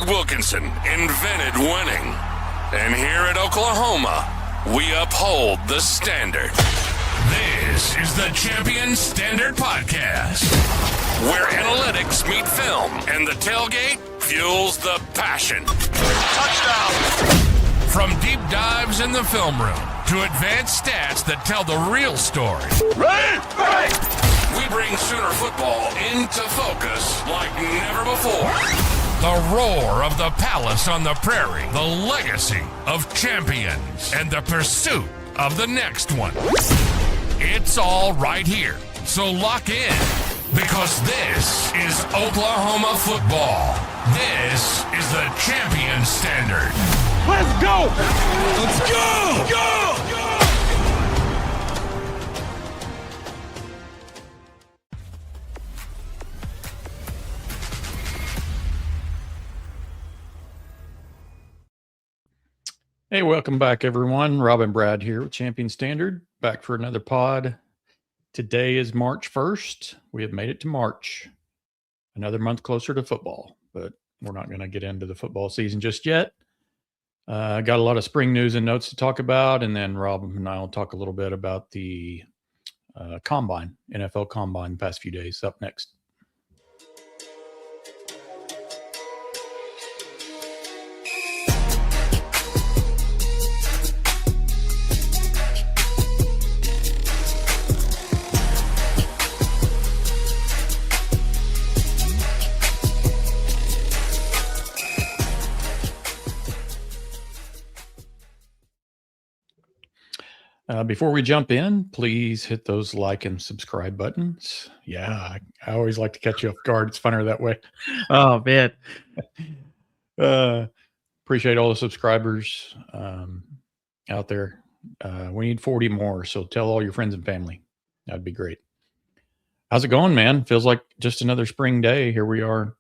Wilkinson invented winning. And here at Oklahoma, we uphold the standard. This is the Champion Standard Podcast, where analytics meet film and the tailgate fuels the passion. Touchdown! From deep dives in the film room to advanced stats that tell the real story. Ready? We bring Sooner football into focus like never before. The roar of the palace on the prairie, the legacy of champions, and the pursuit of the next one. It's all right here, so lock in, because this is Oklahoma football. This is the Champion Standard. Let's go! Let's go! Go! Hey, welcome back, everyone. Rob and Brad here with Champion Standard, back for another pod. Today is March 1st. We have made it to March, another month closer to football, but we're not going to get into the football season just yet. Got a lot of spring news and notes to talk about, and then Rob and I will talk a little bit about the Combine, NFL Combine, the past few days. Up next. Before we jump in, please hit those like and subscribe buttons. Yeah, I always like to catch you off guard. It's funner that way. Oh, man. Appreciate all the subscribers out there. We need 40 more, so tell all your friends and family. That'd be great. How's it going, man? Feels like just another spring day. Here we are,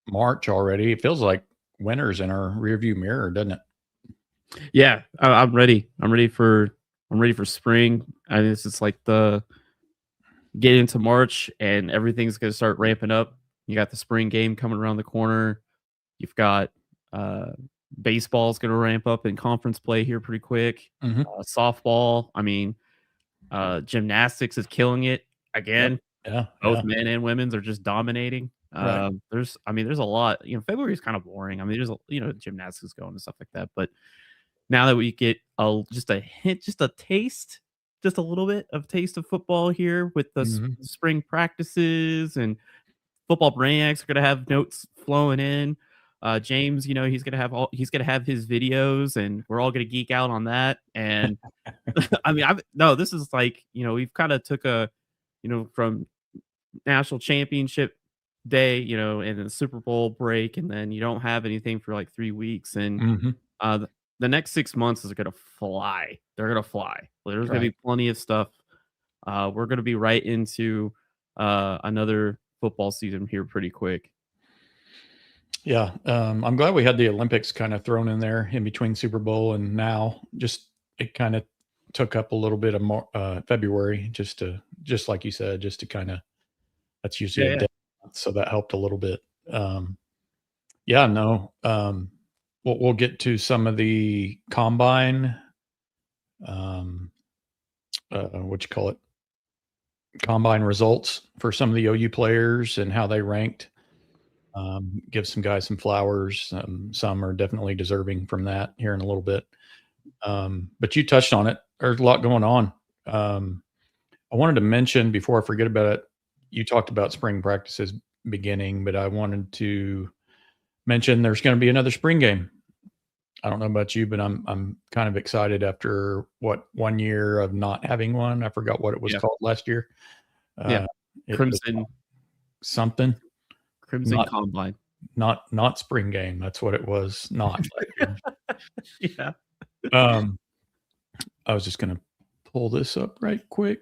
March already. It feels like winter's in our rearview mirror, doesn't it? Yeah, I'm ready. I'm ready for spring. I mean, this is like the get into March and everything's going to start ramping up. You got the spring game coming around the corner. You've got baseball's going to ramp up in conference play here pretty quick. Mm-hmm. Softball. I mean, gymnastics is killing it again. Yeah. Both men and women's are just dominating. Right. There's a lot. February is kind of boring. I mean, there's gymnastics going and stuff like that, but now that we get just a hint, just a taste, just a little bit of taste of football here with the spring practices, and football brainiacs are going to have notes flowing in. James, he's going to have his videos, and we're all going to geek out on that. And I mean, this is like, we've kind of took from national championship day, and the Super Bowl break, and then you don't have anything for like 3 weeks, and the next 6 months is going to fly. They're going to fly. There's going to be plenty of stuff. We're going to be right into another football season here pretty quick. Yeah. I'm glad we had the Olympics kind of thrown in there in between Super Bowl and now. Just it kind of took up a little bit of February, just like you said, just to kind of, that's usually a day. So that helped a little bit. We'll get to some of the combine, combine results for some of the OU players and how they ranked. Give some guys some flowers. Some are definitely deserving from that here in a little bit. But you touched on it. There's a lot going on. I wanted to mention before I forget about it, you talked about spring practices beginning, but I wanted to mention there's going to be another spring game. I don't know about you, but I'm kind of excited after 1 year of not having one. I forgot what it was called last year. Crimson something. Crimson Combine. Not spring game. That's what it was. Not. Yeah. I was just going to pull this up right quick.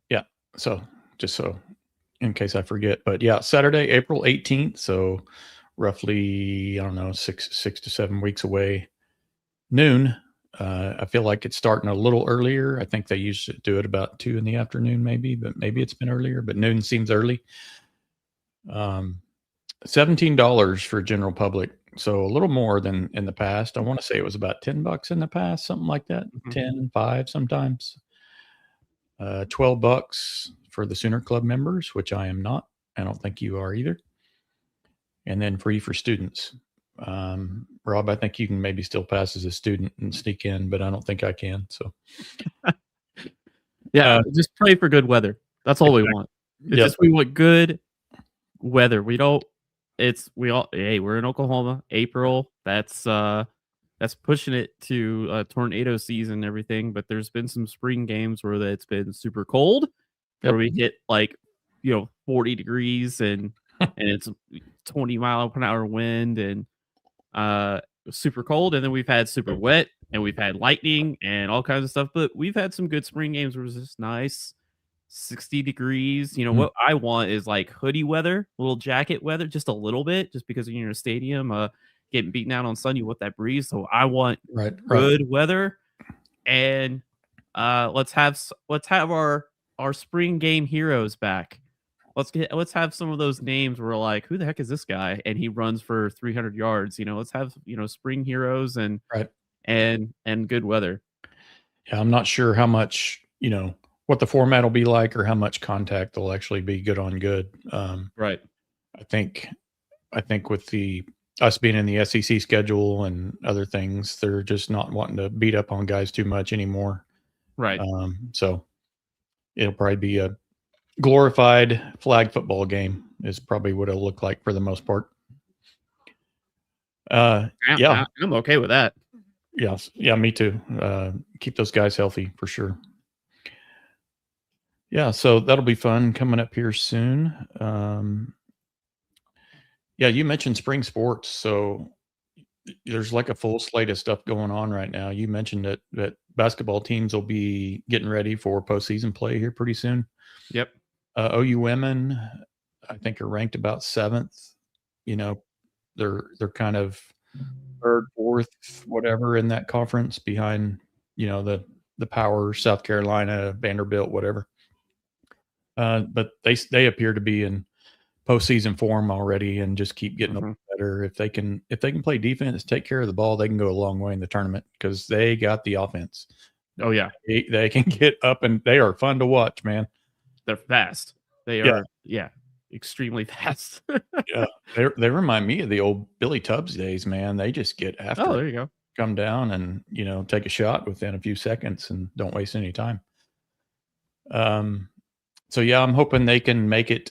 Yeah. So in case I forget, but yeah, Saturday, April 18th. So roughly, I don't know, six to 7 weeks away, noon. I feel like it's starting a little earlier. I think they used to do it about 2 PM maybe, but maybe it's been earlier, but noon seems early. $17 for general public. So a little more than in the past. I want to say it was about $10 in the past, something like that. Mhm. 10, 5 sometimes. $12 for the Sooner Club members, which I am not. I don't think you are either. And then free for students. Rob, I think you can maybe still pass as a student and sneak in, but I don't think I can. So Yeah, just pray for good weather. That's all we want. It's Yep. just we want good weather. We don't. Hey, we're in Oklahoma. April. That's pushing it to tornado season and everything. But there's been some spring games where it's been super cold, Yep. where we hit 40 degrees and it's 20-mile-per-hour wind and super cold. And then we've had super wet and we've had lightning and all kinds of stuff. But we've had some good spring games where it's just nice. 60 degrees. What I want is like hoodie weather, little jacket weather, just a little bit, just because you're in a stadium, getting beaten out on sun, you want that breeze. So I want good weather, and let's have our spring game heroes back. Let's have some of those names where we're like, who the heck is this guy? And he runs for 300 yards. Let's have spring heroes and good weather. Yeah, I'm not sure how much what the format will be like or how much contact will actually be good on good. Right. I think with us being in the SEC schedule and other things, they're just not wanting to beat up on guys too much anymore. Right. So it'll probably be a glorified flag football game is probably what it'll look like for the most part. I'm okay with that. Yes. Yeah, me too. Keep those guys healthy for sure. Yeah, so that'll be fun coming up here soon. Yeah, you mentioned spring sports, so there's like a full slate of stuff going on right now. You mentioned that basketball teams will be getting ready for postseason play here pretty soon. Yep. OU women, I think, are ranked about 7th. They're kind of 3rd, 4th, whatever in that conference behind the power South Carolina, Vanderbilt, whatever. But they appear to be in postseason form already and just keep getting a little better. If they can play defense, take care of the ball, they can go a long way in the tournament because they got the offense. Oh yeah, they can get up and they are fun to watch, man. They're fast. They are extremely fast. Yeah, they remind me of the old Billy Tubbs days, man. They just get after. Oh, there you go. Come down and take a shot within a few seconds and don't waste any time. So yeah, I'm hoping they can make it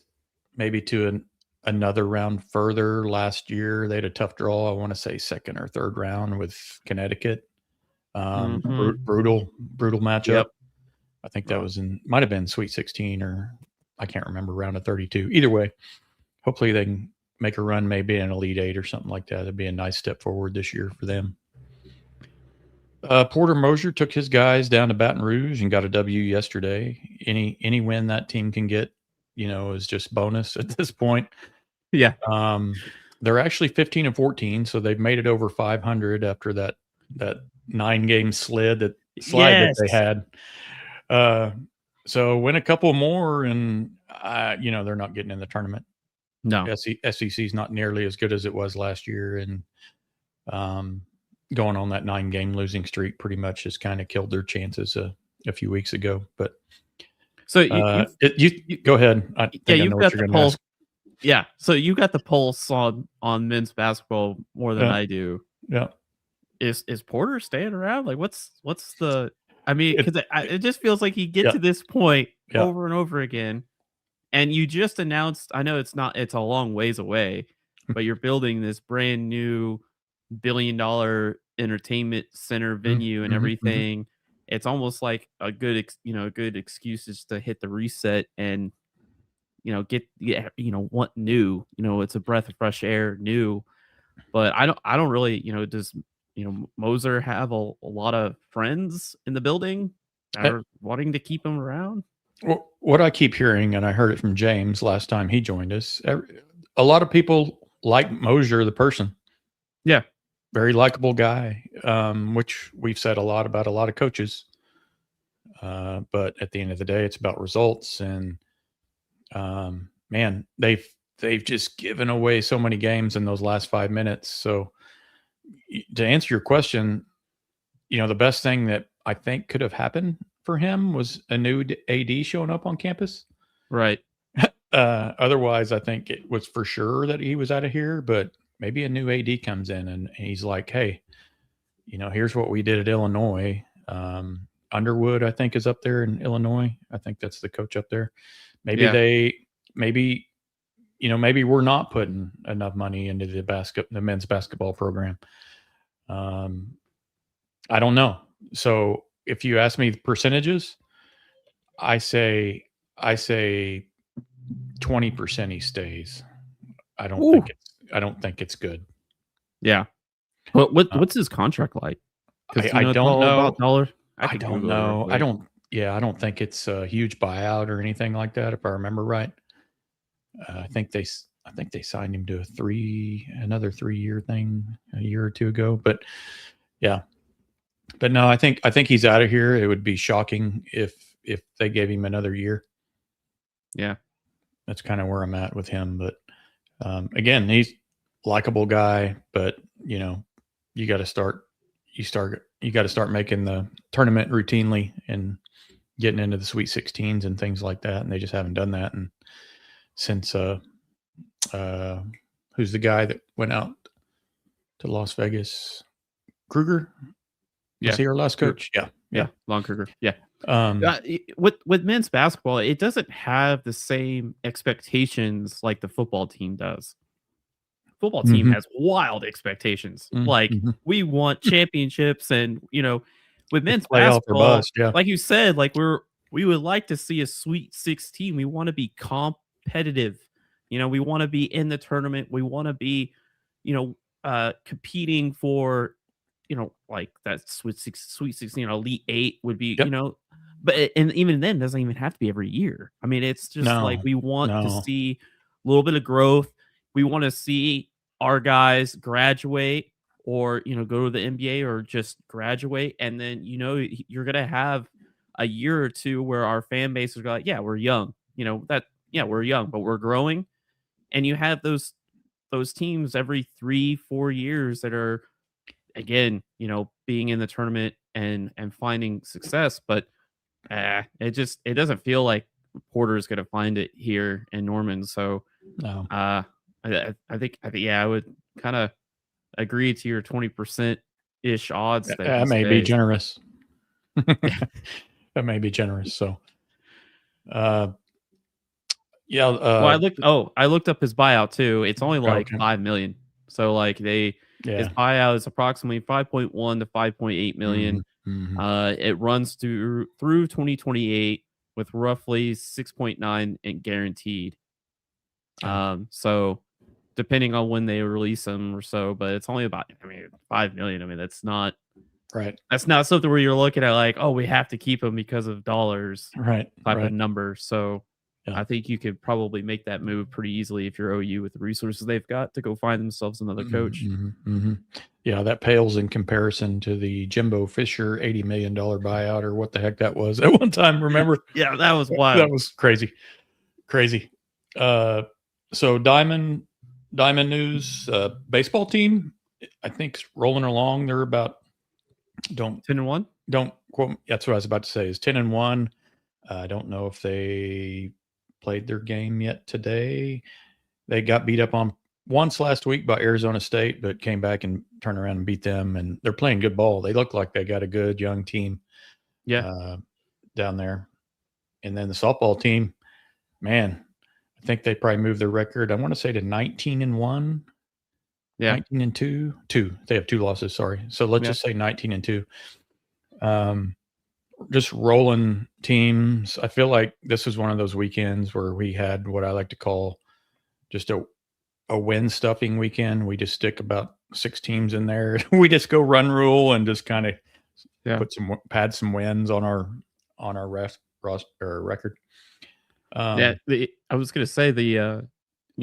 maybe to another round further. Last year they had a tough draw. I want to say 2nd or 3rd round with Connecticut. Brutal matchup. Yep. I think that might have been Sweet 16 or I can't remember, round of 32. Either way, hopefully they can make a run, maybe an Elite 8 or something like that. That'd be a nice step forward this year for them. Porter Moser took his guys down to Baton Rouge and got a W yesterday. Any win that team can get, is just bonus at this point. Yeah. They're actually 15-14, so they've made it over 500 after that 9-game slide that they had. So win a couple more, and they're not getting in the tournament. No, SEC is not nearly as good as it was last year, and going on that 9-game losing streak pretty much has kind of killed their chances a few weeks ago. But so you go ahead. I think I know what you're going to ask. Yeah, so you got the pulse on men's basketball more than I do. Yeah, is Porter staying around? Like, what's the? I mean, because it just feels like you get to this point over and over again, and you just announced. I know it's a long ways away, but you're building this brand new $1 billion entertainment center venue and everything. It's almost like a good excuse is to hit the reset and want new. It's a breath of fresh air, new. But I don't really, does Moser have a lot of friends in the building that are wanting to keep him around? Well, what I keep hearing, and I heard it from James last time he joined us, a lot of people like Moser, the person. Yeah. Very likable guy, which we've said a lot about a lot of coaches. But at the end of the day, it's about results. And man, they've they've just given away so many games in those last 5 minutes. So to answer your question, the best thing that I think could have happened for him was a new AD showing up on campus. Right. Otherwise, I think it was for sure that he was out of here, but maybe a new AD comes in and he's like, hey, here's what we did at Illinois. Underwood, I think, is up there in Illinois. I think that's the coach up there. Maybe maybe we're not putting enough money into the men's basketball program. I don't know. So if you ask me the percentages, I say 20% he stays. I don't think it's good. Yeah. But what's his contract like? I don't know. Dollar. I don't know. I don't think it's a huge buyout or anything like that, if I remember right. I think they signed him to another 3-year thing a year or two ago. But yeah. But no, I think he's out of here. It would be shocking if they gave him another year. Yeah. That's kind of where I'm at with him. But again, he's a likable guy, but you got to start making the tournament routinely and getting into the Sweet 16s and things like that. And they just haven't done that. And since who's the guy that went out to Las Vegas? Kruger? Yeah. Was he our last coach? Yeah. Lon Kruger. Yeah. With men's basketball, it doesn't have the same expectations like the football team does. Football team has wild expectations. Like we want championships, and with men's basketball, like you said, like we would like to see a Sweet 16. We want to be competitive. We want to be in the tournament. We want to be, competing for, like that Sweet 16, Elite 8 would be, but and even then, it doesn't even have to be every year. I mean, it's just like we want to see a little bit of growth. We want to see our guys graduate or, go to the NBA or just graduate. And then, you're going to have a year or two where our fan base is like, yeah, we're young, we're young, but we're growing. And you have those teams every 3-4 years that are, again, being in the tournament and finding success. But it doesn't feel like Porter's going to find it here in Norman. So, no. I think, I would kind of agree to your 20% ish odds. That may be generous. That may be generous. So, well, I looked up his buyout too. It's only like $5 million. So like his buyout is approximately 5.1 to 5.8 million. It runs through 2028 with roughly 6.9 and guaranteed. So depending on when they release them or so, but it's only about, 5 million. I mean, that's not right. That's not something where you're looking at like, oh, we have to keep them because of dollars, right? Type of number. So I think you could probably make that move pretty easily if you're OU with the resources they've got to go find themselves another coach. Yeah, that pales in comparison to the Jimbo Fisher $80 million buyout or what the heck that was at one time. Remember? Yeah, that was wild. That was crazy. So Diamond news, baseball team, I think, is rolling along. They're about 10-1. Don't quote me. That's what I was about to say. Is 10-1. I don't know if they played their game yet today. They got beat up on once last week by Arizona State, but came back and turned around and beat them. And they're playing good ball. They look like they got a good young team. Down there. And then the softball team, man, I think they probably moved their record. I want to say to 19-1. Yeah. 19-2. They have 2 losses. Sorry. So let's just say 19-2. Just rolling teams. I feel like this was one of those weekends where we had what I like to call just a win stuffing weekend. We just stick about 6 teams in there. We just go run rule and just kind of pad some wins on our record. I was going to say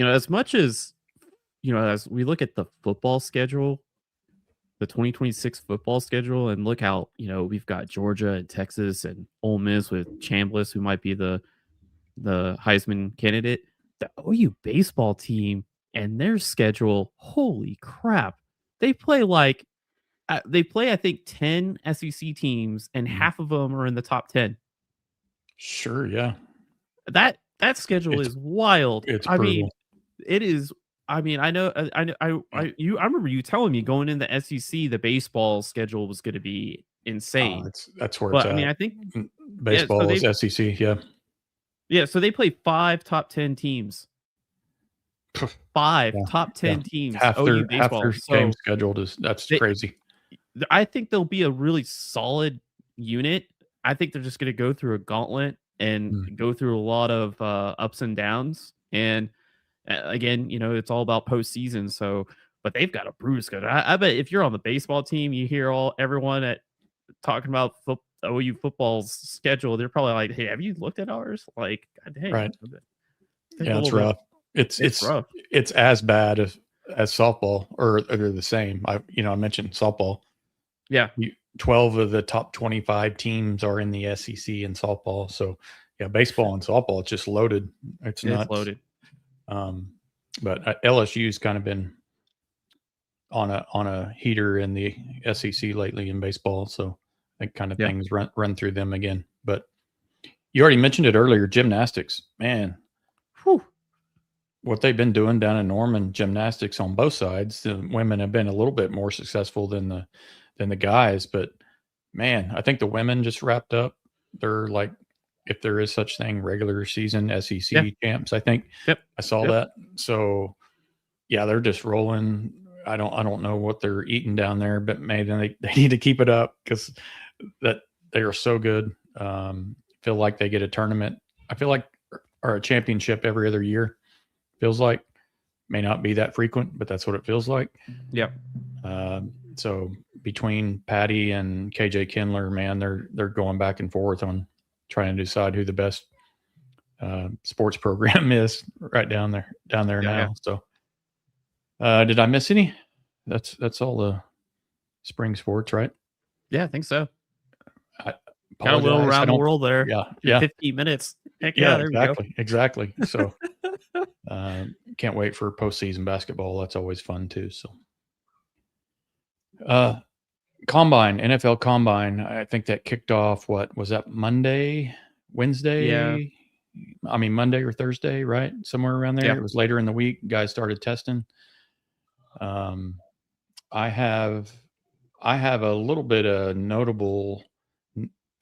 as much as as we look at the football schedule, the 2026 football schedule, and look how we've got Georgia and Texas and Ole Miss with Chambliss, who might be the Heisman candidate. the OU baseball team and their schedule, holy crap. They play I think 10 SEC teams and half of them are in the top 10. Sure, yeah. That schedule is wild. It's I mean, brutal. it is. I mean, I know, I remember you telling me going in the SEC, the baseball schedule was going to be insane. That's where But it's I mean, at. I think Baseball is SEC, yeah. Yeah, so they play 5 top 10 teams. 5 top 10 teams. Half OU their baseball. game scheduled that's crazy. I think they'll be a really solid unit. I think they're just going to go through a gauntlet and go through a lot of ups and downs. And again, it's all about postseason. So, but they've got a brutal schedule. I bet if you're on the baseball team, you hear everyone talking about OU football's schedule. They're probably like, "Hey, have you looked at ours?" Like, God dang, right? Yeah, it's rough. It's rough. It's as bad as softball, or they're the same. I mentioned softball. Yeah, 12 of the top 25 teams are in the SEC in softball. So yeah, baseball and softball, it's just loaded. It's nuts. Loaded. But LSU's kind of been on a heater in the SEC lately in baseball. So that kind of things run through them again. But you already mentioned it earlier, gymnastics, man. Whew. What they've been doing down in Norman, gymnastics on both sides. The women have been a little bit more successful than the guys, but man, I think the women just wrapped up. They're like, if there is such thing, regular season SEC champs. I think I saw that. So yeah, they're just rolling. I don't know what they're eating down there, but maybe they need to keep it up because that they are so good. Feel like they get a tournament. I feel like or a championship every other year. Feels like may not be that frequent, but that's what it feels like. Yeah. So between Patty and KJ Kindler, man, they're going back and forth on trying to decide who the best sports program is right down there now. Yeah. So did I miss any? That's all the spring sports, right? Yeah, I think so. Got a little around the world there. Yeah. 15 minutes. Heck yeah, there exactly. So can't wait for postseason basketball. That's always fun too. So combine, NFL combine. I think that kicked off, what was that, Wednesday? Yeah. I mean, Monday or Thursday, right? Somewhere around there. Yeah. It was later in the week. Guys started testing. I have a little bit of notable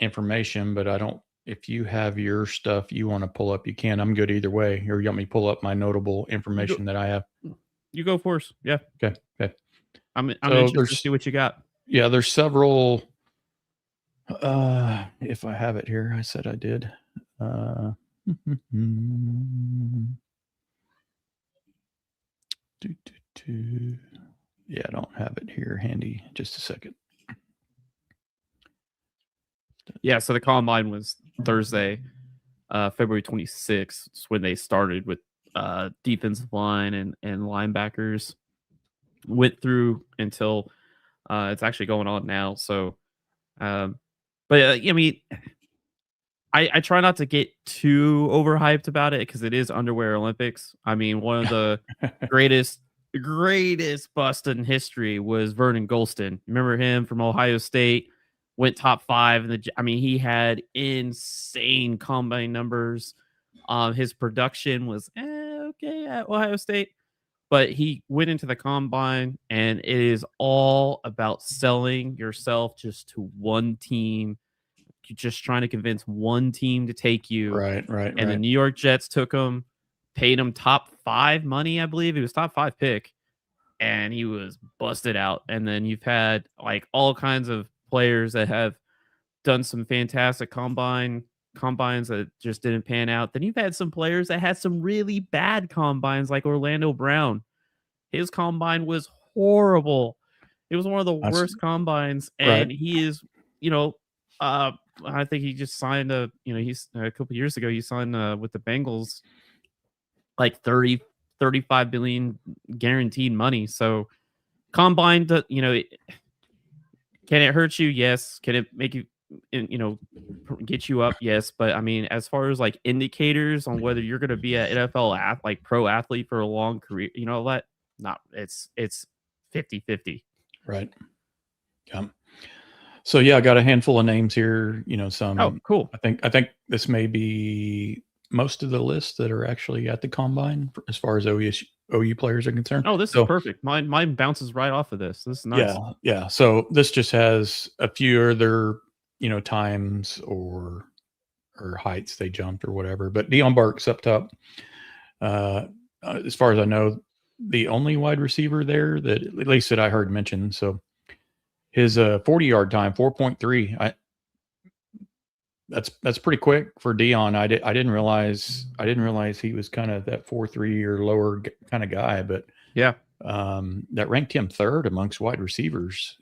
information, but I don't, if you have your stuff you want to pull up, you can. I'm good either way. Or you want me to pull up my notable information that I have? You go first. Yeah. Okay. I'm interested to see what you got. Yeah, there's several. If I have it here, I said I did. Yeah, I don't have it here handy. Just a second. Yeah, so the combine was Thursday, February 26th. It's when they started with defensive line and linebackers. Went through until it's actually going on now. So, I mean, I try not to get too overhyped about it because it is underwear Olympics. I mean, one of the greatest bust in history was Vernon Gholston. Remember him from Ohio State? Went top 5. He had insane combine numbers. His production was okay at Ohio State, but he went into the combine, and it is all about selling yourself just to one team. You're just trying to convince one team to take you. Right. And the New York Jets took him, paid him top 5 money, I believe. He was top 5 pick, and he was busted out. And then you've had like all kinds of players that have done some fantastic combines that just didn't pan out. Then you've had some players that had some really bad combines, like Orlando Brown. His combine was horrible. It was one of the worst combines, and he is, I think he just signed he's a couple years ago, he signed with the Bengals like 35 billion guaranteed money. So combine, can it hurt you? Yes. Can it make you get you up, yes, but I mean, as far as like indicators on whether you're going to be an NFL like pro athlete for a long career, it's 50-50. Right. Yeah. So yeah, I got a handful of names here. Some. Oh, cool. I think this may be most of the list that are actually at the combine as far as OU players are concerned. Oh, this is perfect. Mine bounces right off of this. This is nice. Yeah. So this just has a few other, times or heights they jumped or whatever. But Deion Burks up top. As far as I know, the only wide receiver there that at least that I heard mentioned. So his 40-yard time, 4.3. That's pretty quick for Deion. I didn't realize he was kind of that 4.3 or lower kind of guy, but yeah, that ranked him third amongst wide receivers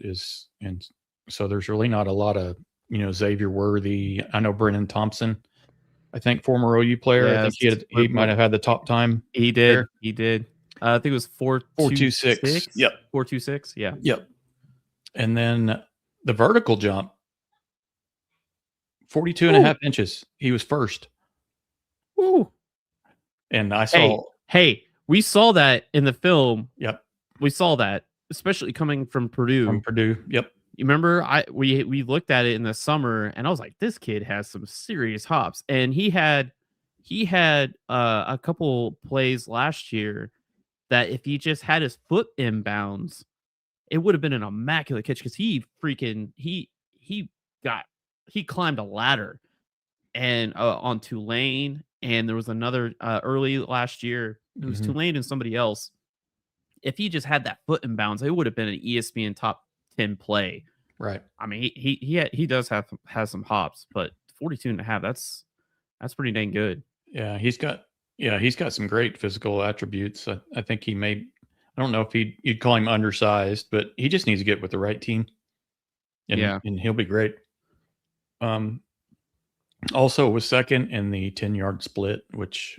and so there's really not a lot of, Xavier Worthy. I know Brennan Thompson, I think former OU player. Yeah, I think he might have had the top time. He did. There. He did. I think it was 4.26. Yep. 4.26. Yeah. Yep. And then the vertical jump, 42 and a half inches. He was first. Woo. And I saw. Hey, we saw that in the film. Yep. We saw that, especially coming from Purdue. Yep. You remember we looked at it in the summer and I was like, this kid has some serious hops. And he had a couple plays last year that if he just had his foot inbounds, it would have been an immaculate catch because he climbed a ladder and on Tulane, and there was another early last year. It was Tulane and somebody else. If he just had that foot inbounds, it would have been an ESPN top 10 play. Right. I mean, he does has some hops, but 42 and a half, that's pretty dang good. Yeah, he's got some great physical attributes. I think he may. I don't know if you'd call him undersized, but he just needs to get with the right team. And he'll be great. Also was second in the 10-yard split, which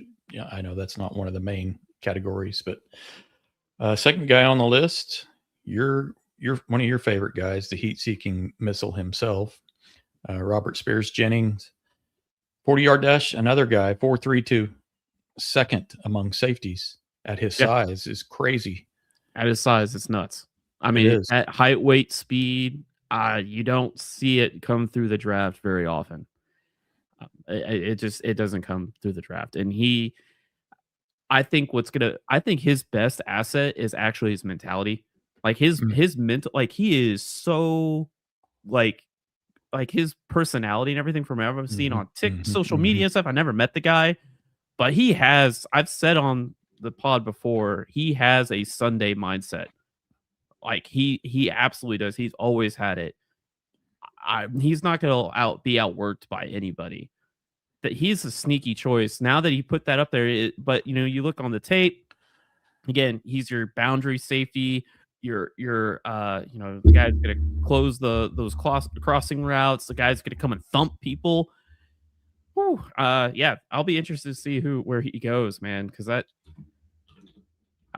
I know that's not one of the main categories, but second guy on the list, you're one of your favorite guys, the heat-seeking missile himself, Robert Spears Jennings, 40-yard dash, another guy, 4.32, second among safeties at his size is crazy. At his size, it's nuts. I mean, at height, weight, speed, you don't see it come through the draft very often. It doesn't come through the draft. And I think his best asset is actually his mentality. Like his mental, like he is so like his personality and everything from what I've seen on social media and stuff. I never met the guy, but I've said on the pod before, he has a Sunday mindset. Like he absolutely does. He's always had it. He's not going to be outworked by anybody. That he's a sneaky choice. Now that he put that up there, but you look on the tape again, he's your boundary safety. You're the guy's going to close those crossing routes. The guy's going to come and thump people. Whew. I'll be interested to see where he goes, man, because I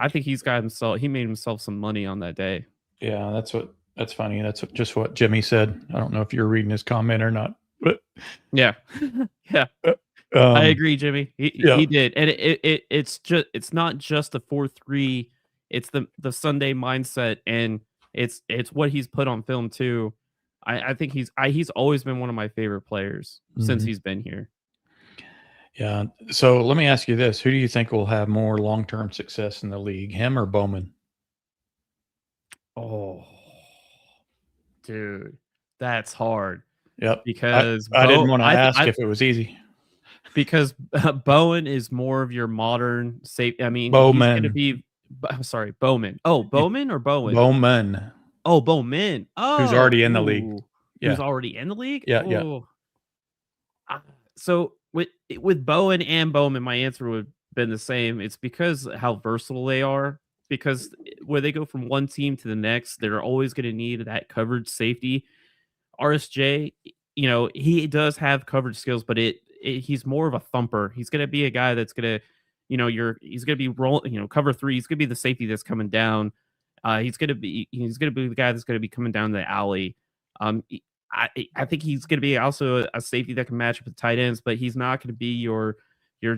think he made himself some money on that day. Yeah, that's funny. That's just what Jimmy said. I don't know if you're reading his comment or not, but yeah. I agree, Jimmy. He did. And it's not just the 4.3, it's the Sunday mindset, and it's what he's put on film too. I think he's always been one of my favorite players since he's been here. Yeah. So let me ask you this. Who do you think will have more long-term success in the league, him or Bowman? Oh, dude, that's hard. Yep. Because I didn't want to ask if it was easy. Because Bowen is more of your modern safe. I mean, Bowman. I'm sorry, Bowman. Oh, Bowman or Bowen? Bowman. Oh, Bowman. Oh, who's already in the league. Yeah. Who's already in the league? Yeah, yeah. So with Bowen and Bowman, my answer would have been the same. It's because how versatile they are. Because where they go from one team to the next, they're always going to need that coverage safety. RSJ, he does have coverage skills, but he's more of a thumper. He's going to be a guy that's going to, he's going to be rolling, cover 3. He's going to be the safety that's coming down. He's going to be the guy that's going to be coming down the alley. I think he's going to be also a safety that can match up with tight ends, but he's not going to be your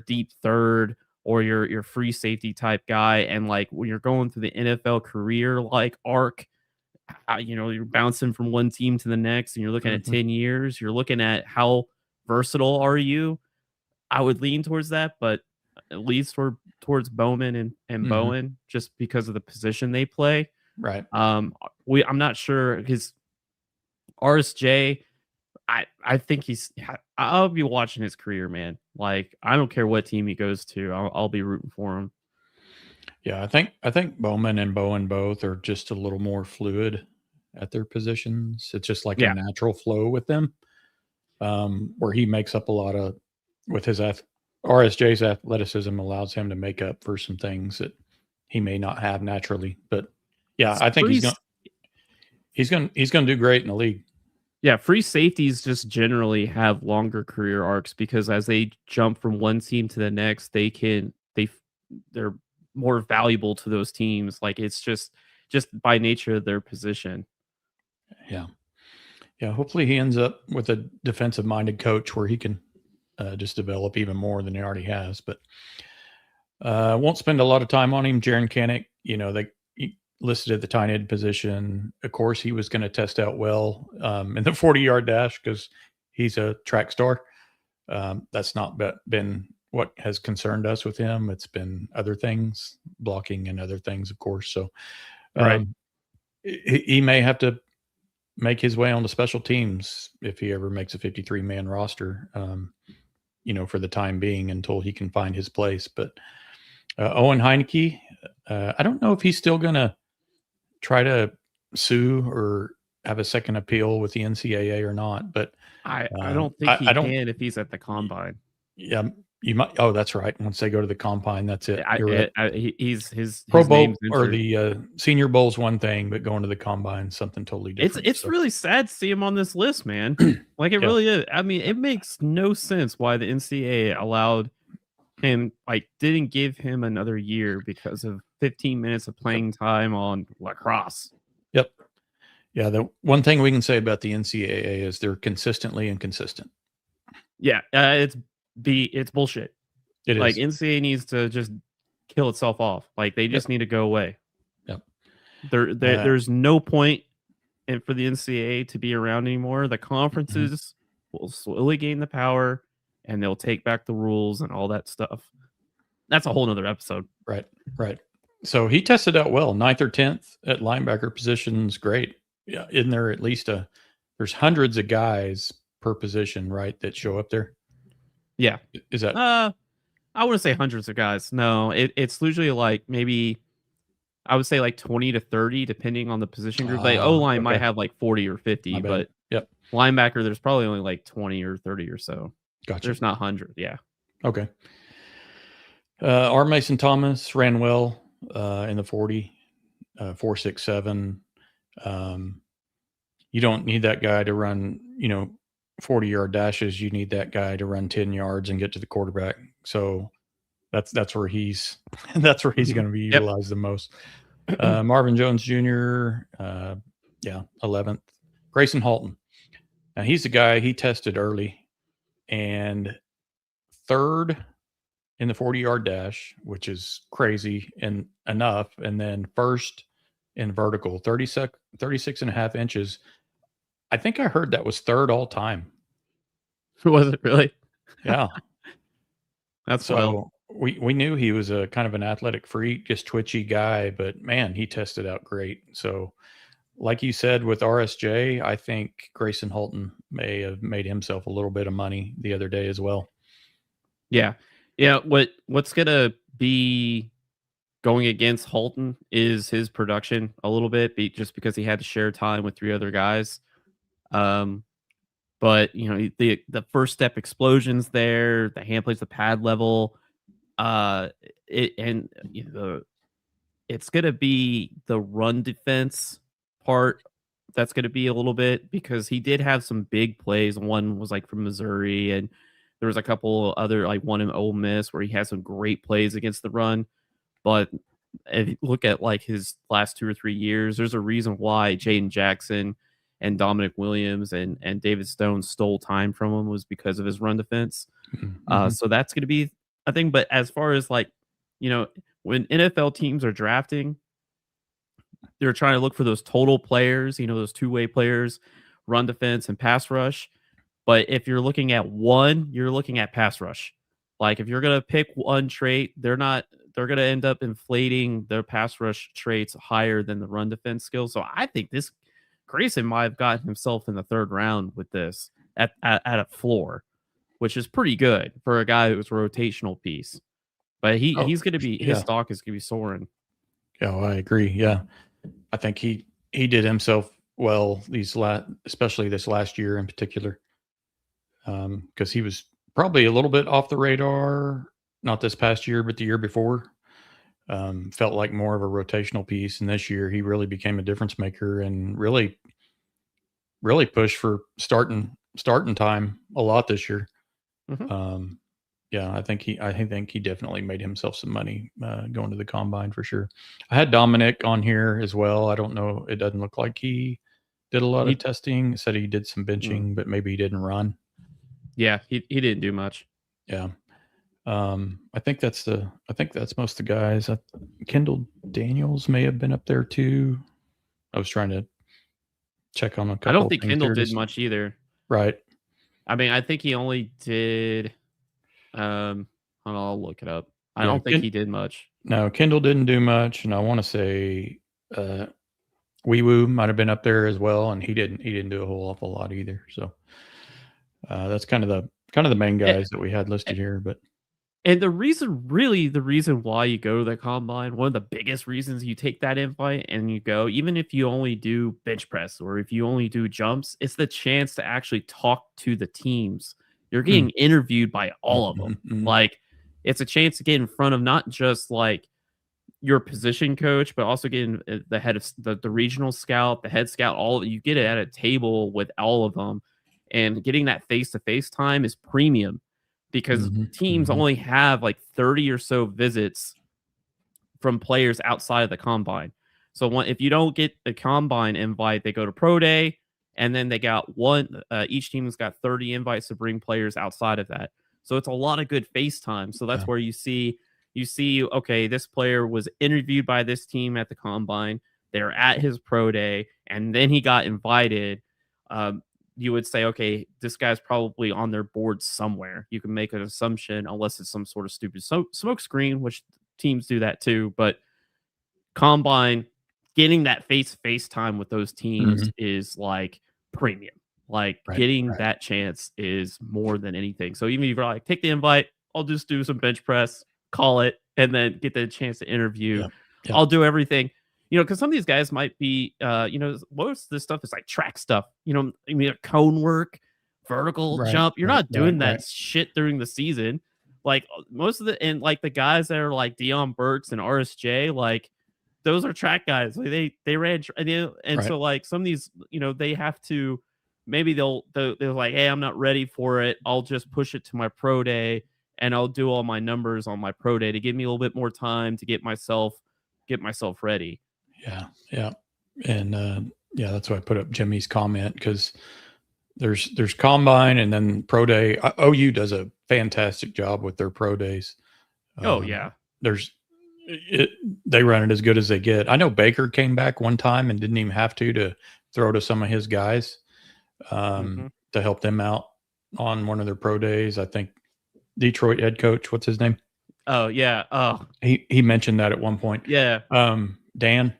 deep third or your free safety type guy. And like when you're going through the NFL career like arc, you're bouncing from one team to the next, and you're looking at 10 years. You're looking at how versatile are you. I would lean towards that, but at least towards Bowman and Bowen, just because of the position they play. Right. I'm not sure because RSJ, I think I'll be watching his career, man. Like, I don't care what team he goes to. I'll be rooting for him. Yeah, I think Bowman and Bowen both are just a little more fluid at their positions. It's just like a natural flow with them, where he makes up a lot of with his RSJ's athleticism allows him to make up for some things that he may not have naturally. But yeah, I think he's going to do great in the league. Yeah, free safeties just generally have longer career arcs because as they jump from one team to the next, they're more valuable to those teams. Like it's just by nature of their position. Yeah. Yeah. Hopefully he ends up with a defensive minded coach where he can just develop even more than he already has, but won't spend a lot of time on him. Jaron Kanek, they listed at the tight end position. Of course, he was going to test out well in the 40-yard dash because he's a track star. That's not been what has concerned us with him. It's been other things, blocking and other things, of course. So right. He may have to make his way on the special teams if he ever makes a 53-man roster, for the time being until he can find his place. But Owen Heineke, I don't know if he's still going to try to sue or have a second appeal with the NCAA or not, but I don't think he can if he's at the combine. Yeah, you might. Oh, that's right. Once they go to the combine, that's it. He's his Pro Bowl or the Senior Bowl is one thing, but going to the combine is something totally different. It's really sad to see him on this list, man. Like it really is. I mean, it makes no sense why the NCAA allowed him, like, didn't give him another year because of 15 minutes of playing time on lacrosse. Yep. Yeah. The one thing we can say about the NCAA is they're consistently inconsistent. Yeah. It's bullshit. It like is. NCAA needs to just kill itself off. Like they just need to go away. Yep. There's no point for the NCAA to be around anymore. The conferences will slowly gain the power and they'll take back the rules and all that stuff. That's a whole nother episode. Right. So he tested out well, 9th or 10th at linebacker positions. Great. Yeah. Isn't there at least there's hundreds of guys per position, right, that show up there? Yeah. Is that? I wouldn't say hundreds of guys. No, it's usually like maybe I would say like 20 to 30, depending on the position group. Like O-line might have like 40 or 50, but linebacker, there's probably only like 20 or 30 or so. Gotcha. There's not 100. Yeah. Okay. R. Mason Thomas ran well in the 40, 4.67. You don't need that guy to run, 40-yard dashes. You need that guy to run 10 yards and get to the quarterback. So that's where he's going to be utilized the most. Marvin Jones Jr. 11th. Gracen Halton. Now he's the guy, he tested early and 3rd in the 40-yard dash, which is crazy and enough. And then 1st in vertical, 36 and a half inches. I think I heard that was 3rd all time. Was it really? Yeah. That's so we knew he was a kind of an athletic freak, just twitchy guy, but man, he tested out great. So like you said, with RSJ, I think Gracen Halton may have made himself a little bit of money the other day as well. Yeah. Yeah. What's going to be going against Halton is his production a little bit, just because he had to share time with 3 other guys. But the first step explosions there, the hand plays the pad level, it's gonna be the run defense part that's gonna be a little bit, because he did have some big plays. One was like from Missouri, and there was a couple other, like one in Ole Miss where he had some great plays against the run. But if you look at like his last 2 or 3 years, there's a reason why Jaden Jackson and Dominic Williams and David Stone stole time from him was because of his run defense. Mm-hmm. So that's going to be a thing. But as far as like, when NFL teams are drafting, they're trying to look for those total players, those two-way players, run defense and pass rush. But if you're looking at one, you're looking at pass rush. Like if you're going to pick one trait, they're going to end up inflating their pass rush traits higher than the run defense skills. So I think this Gracen might have gotten himself in the third round with this at a floor, which is pretty good for a guy who's a rotational piece. But he's going to be, his stock is going to be soaring. Yeah, I agree. Yeah. I think he did himself well especially this last year in particular. Because he was probably a little bit off the radar, not this past year, but the year before. Felt like more of a rotational piece, and this year he really became a difference maker and really pushed for starting time a lot this year. Mm-hmm. Yeah, I think he definitely made himself some money going to the combine for sure. I had Dominic on here as well. I don't know. It doesn't look like he did a lot of testing. Said he did some benching, but maybe he didn't run. Yeah, he didn't do much. Yeah. I think that's most of the guys. Kendall Daniels may have been up there too. I was trying to check on a couple. I don't think Kendall did much either. Right. I mean, I think he only did. I'll look it up. I don't think he did much. No, Kendall didn't do much, and I want to say Wee Woo might have been up there as well, and he didn't do a whole awful lot either. So that's kind of the main guys that we had listed here. But the reason why you go to the combine, one of the biggest reasons you take that invite and you go, even if you only do bench press or if you only do jumps, it's the chance to actually talk to the teams. You're getting interviewed by all of them. Mm-hmm. Like it's a chance to get in front of not just like your position coach, but also getting the head of the regional scout, the head scout, all of it. You get it at a table with all of them, and getting that face-to-face time is premium because teams only have like 30 or so visits from players outside of the combine. So if you don't get the combine invite, they go to pro day, and then they got each team has got 30 invites to bring players outside of that. So it's a lot of good face time. So that's where you see, okay, this player was interviewed by this team at the combine. They're at his pro day, and then he got invited. You would say, okay, this guy's probably on their board somewhere. You can make an assumption unless it's some sort of stupid smoke screen, which teams do that too. But combine, getting that face-to-face time with those teams is like premium. Like getting that chance is more than anything. So even if you're like, take the invite, I'll just do some bench press, call it, and then get the chance to interview. Yeah. I'll do everything. Because some of these guys might be, most of this stuff is like track stuff. I mean, cone work, vertical jump. You're not doing that shit during the season. Like most of and like the guys that are like Deion Burks and RSJ, like those are track guys. Like they ran, so like some of these, they have to. Maybe they're like, hey, I'm not ready for it. I'll just push it to my pro day, and I'll do all my numbers on my pro day to give me a little bit more time to get myself ready. Yeah. And that's why I put up Jimmy's comment, because there's combine and then pro day. OU does a fantastic job with their pro days. They run it as good as they get. I know Baker came back one time and didn't even have to throw to some of his guys to help them out on one of their pro days. I think Detroit head coach, what's his name? Oh yeah. Oh, he mentioned that at one point. Yeah. Dan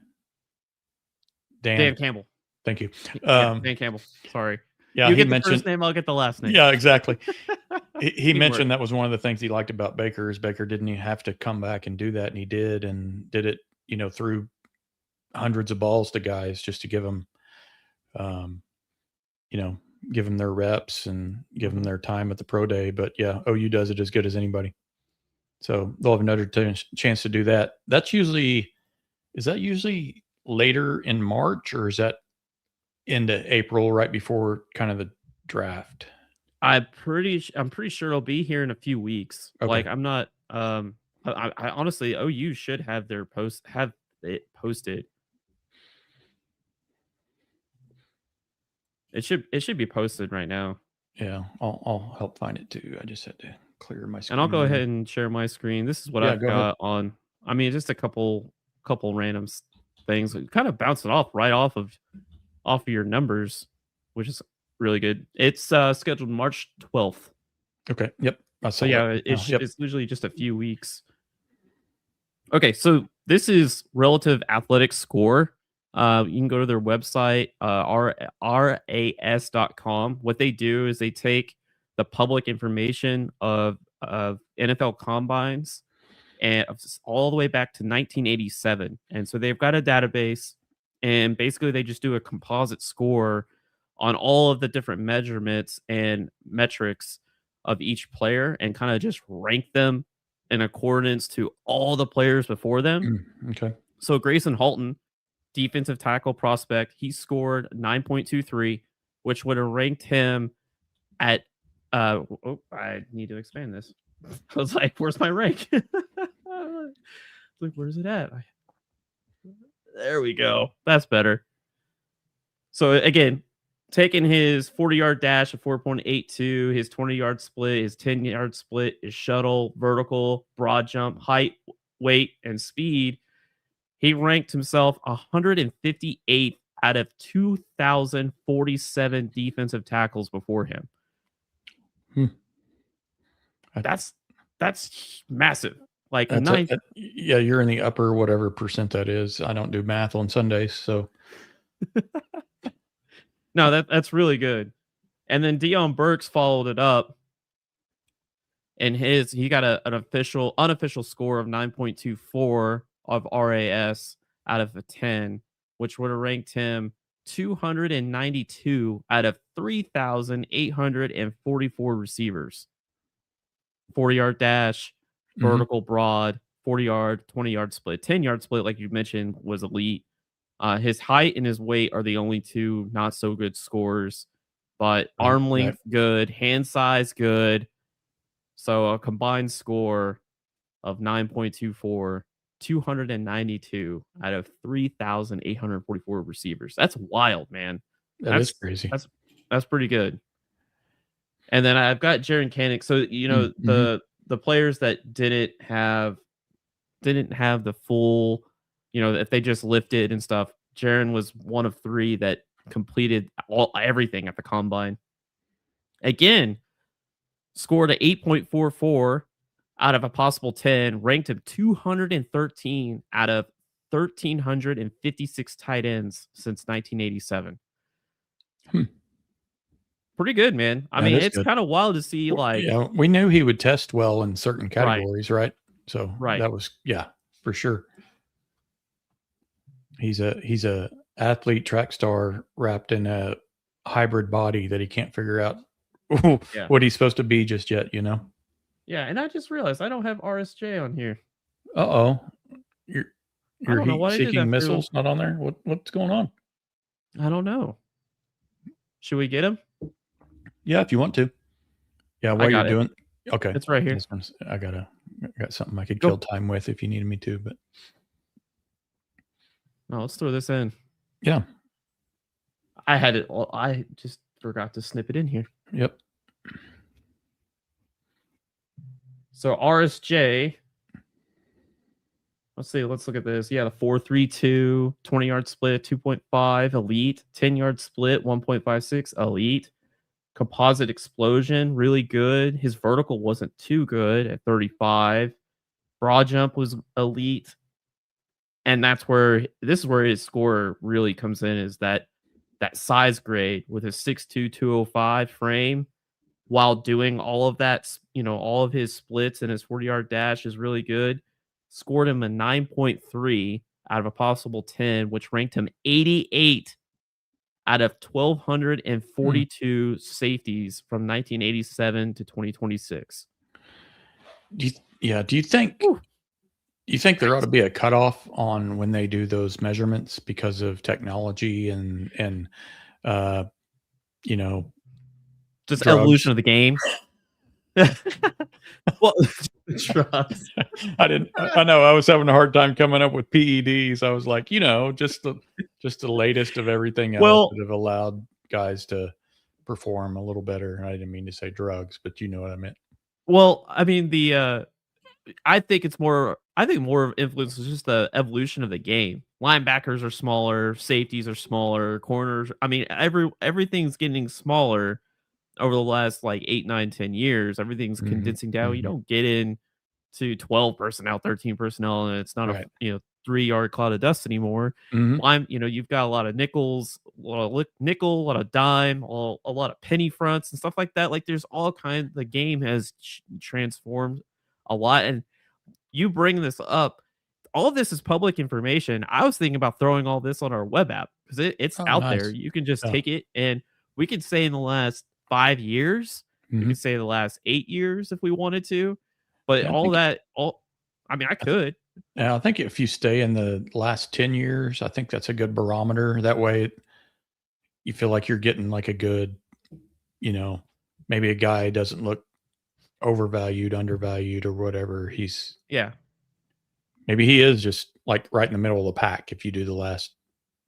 Campbell. Thank you. Dan Campbell. Sorry. Yeah, you get the first name, I'll get the last name. Yeah, exactly. he mentioned that was one of the things he liked about Baker is Baker didn't even have to come back and do that, and he did it, through hundreds of balls to guys just to give them, give them their reps and give them their time at the pro day. But yeah, OU does it as good as anybody. So they'll have another chance to do that. Is that usually later in March, or is that into April, right before kind of the draft? I'm pretty sure it'll be here in a few weeks. Okay. Like I'm not. I honestly, OU should have have it posted. It should be posted right now. Yeah, I'll help find it too. I just had to clear my screen. And I'll go ahead and share my screen. This is what I've go ahead. got on. I mean, just a couple random things. Kind of bouncing off of your numbers, which is really good. It's scheduled March 12th. Okay. Yep. So yeah, it's usually just a few weeks. Okay, so this is relative athletic score. You can go to their website, ras.com. What they do is they take the public information of NFL combines and all the way back to 1987. And so they've got a database, and basically they just do a composite score on all of the different measurements and metrics of each player and kind of just rank them in accordance to all the players before them. Okay. So Gracen Halton, defensive tackle prospect, he scored 9.23, which would have ranked him at I need to expand this. I was like, where's my rank? Like, where's it at? There we go. That's better. So again, taking his 40-yard dash of 4.82, his 20-yard split, his 10-yard split, his shuttle, vertical, broad jump, height, weight, and speed, he ranked himself 158th out of 2,047 defensive tackles before him. That's massive. Like yeah, you're in the upper whatever percent that is. I don't do math on Sundays, so no, that's really good. And then Deion Burks followed it up, and he got an unofficial score of 9.24 of RAS out of a 10, which would have ranked him 292 out of 3,844 receivers. 40-yard dash, vertical broad, 40-yard, 20-yard split, 10-yard split, like you mentioned, was elite. His height and his weight are the only two not so good scores, but arm length good, hand size good. So a combined score of 9.24, 292 out of 3,844 receivers. That's wild, man. That's crazy. That's pretty good. And then I've got Jaron Kanik. So the players that didn't have the full, if they just lifted and stuff, Jaron was one of 3 that completed everything at the combine. Again, scored an 8.44 out of a possible 10, ranked him 213 out of 1,356 tight ends since 1987. Pretty good, man. I mean, it's kind of wild to see. Like, yeah, we knew he would test well in certain categories, right? So that was, for sure. He's a athlete track star wrapped in a hybrid body that he can't figure out what he's supposed to be just yet, Yeah, and I just realized I don't have RSJ on here. You're heat-seeking missiles not on there. What's going on? I don't know. Should we get him? Yeah, if you want to. Yeah, while you're doing. Okay, it's right here. I got something I could kill time with if you needed me to, but no, let's throw this in. Yeah, I had it. I just forgot to snip it in here. Yep. So RSJ. Let's see. Let's look at this. Yeah, the 4.32, 20-yard split, 2.5 elite, 10-yard split, 1.56 elite. Composite explosion, really good. His vertical wasn't too good at 35. Broad jump was elite. And this is where his score really comes in, is that size grade with his 6'2", 205 frame, while doing all of that, all of his splits and his 40-yard dash is really good. Scored him a 9.3 out of a possible 10, which ranked him 88 out of 1,242 safeties from 1987 to 2026. Do you think there ought to be a cutoff on when they do those measurements because of technology and just drugs? Evolution of the game? Well, trust. I know I was having a hard time coming up with PEDs. I was like, just the latest of everything else that have allowed guys to perform a little better. I didn't mean to say drugs, but you know what I meant. Well, I mean, I think more of influence is just the evolution of the game. Linebackers are smaller, safeties are smaller, corners. I mean, everything's getting smaller over the last like 8, 9, 10 years. Everything's condensing down. You don't get in to 12 personnel, 13 personnel, and it's not Right. a 3-yard cloud of dust anymore. You've got a lot of nickels, a lot of nickel, a lot of dime, a lot of penny fronts and stuff like that. Like there's all kinds. The game has transformed a lot, and you bring this up. All of this is public information. I was thinking about throwing all this on our web app because it's out there. Nice. You can just take it, and we could say in the last 5 years, we could say the last 8 years if we wanted to. But I could. Yeah, I think if you stay in the last 10 years, I think that's a good barometer. That way you feel like you're getting like a good, maybe a guy doesn't look overvalued, undervalued, or whatever. Maybe he is just like right in the middle of the pack if you do the last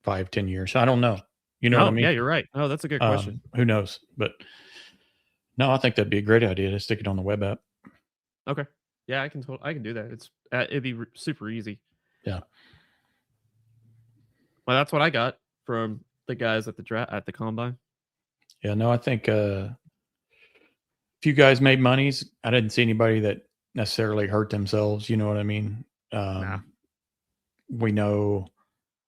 5-10 years. I don't know. You know what I mean? Yeah, you're right. Oh, that's a good question. Who knows? But no, I think that'd be a great idea to stick it on the web app. Okay. Yeah, I can do that. It'd be super easy. Yeah. Well, that's what I got from the guys at the combine. Yeah, no, I think a few guys made monies. I didn't see anybody that necessarily hurt themselves. You know what I mean? Nah. We know,